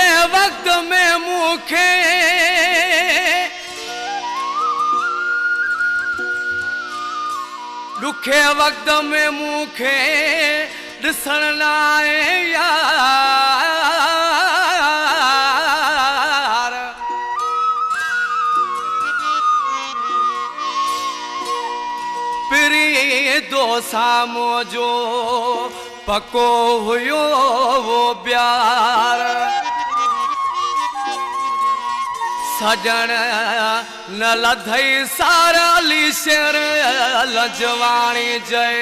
दुखे वक्त में मुखे दुखे वक्त में मुखे ॾिसण लाइ यार पिरी दोसामो जो पको हुयो वो प्यार सजन न लधई सारा ली शेर लजवाणी जय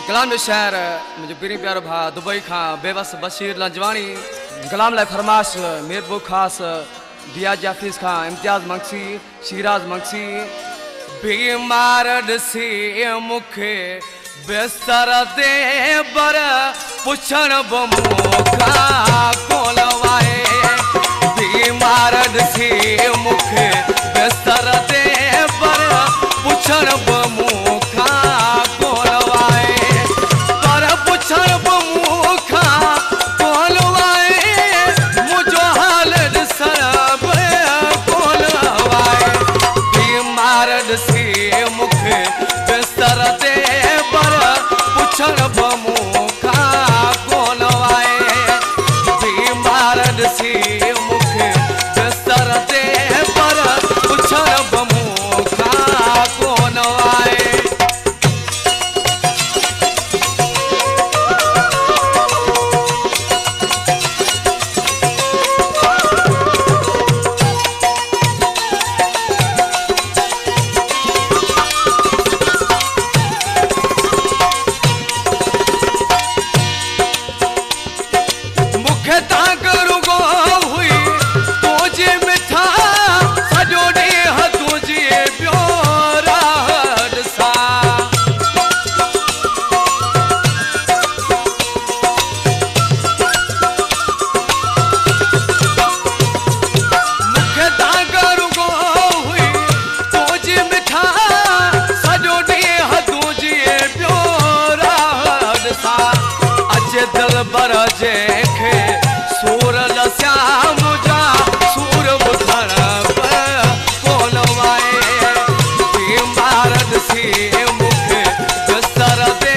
कलाम जो शहर मुझे पीरी प्यारो भा दुबई खां बेबस बशीर लजवाणी कलाम लाइ फरमाश मीरबू खास दिया जाफिस खां इम्तियाज मक्सी शिराज मक्सी बीमार ॾिसी मूंखे बिस्तर ते पर पुछण बि मूंखां कोन वाए बीमार ॾिसी मूंखे बिस्तर ते पर पुछण बि मूंखां कोन वाए पर पुछण बि मूंखां कोन वाए मुंहिंजो हाल ॾिसण बि कोन वाए बीमार ॾिसी मूंखे बिस्तर ते पर पुछण बि मूंखां कोन वाए बीमार ॾिसी मूंखे बिस्तर ते पर पुछण बि मूंखां कोन वाए बर जंहिंखे सूर लसिया मुंहिंजा सूर ॿुधण कोन वाए बीमार ॾिसी मूंखे बिस्तर ते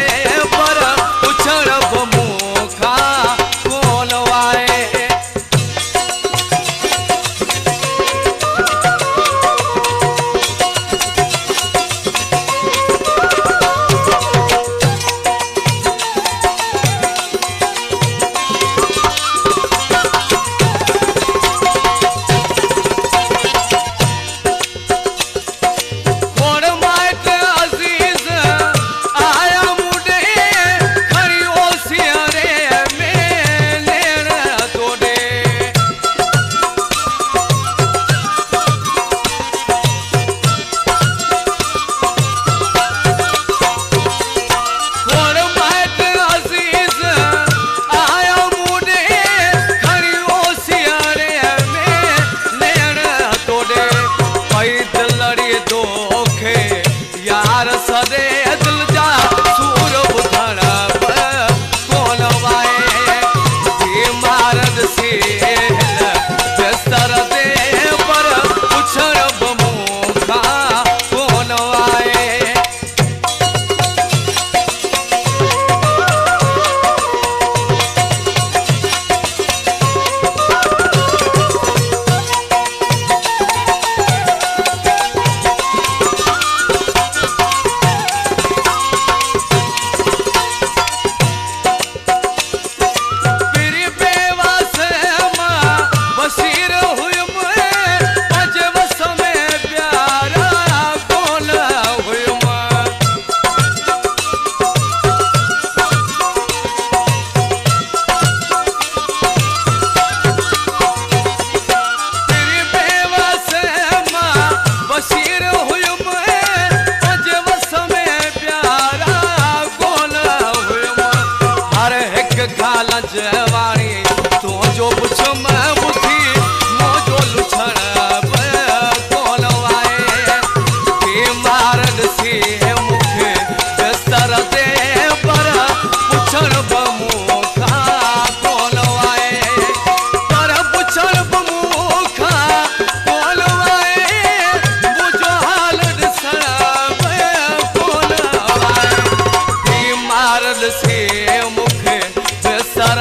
पर पुछण बि मूंखां कोन वाए यार सदे दिल जा सूर ॿुधण कोन वाए बीमार ॾिसी बिस्तर ते पर पुछण बि मूंखां कोन वाए जवानी तो जो पुछ मैं बुद्धि मोजो लुछण कोन वाए बीमार ॾिसी मूंखे बिस्तर ते पर पुछण मुखे बेसर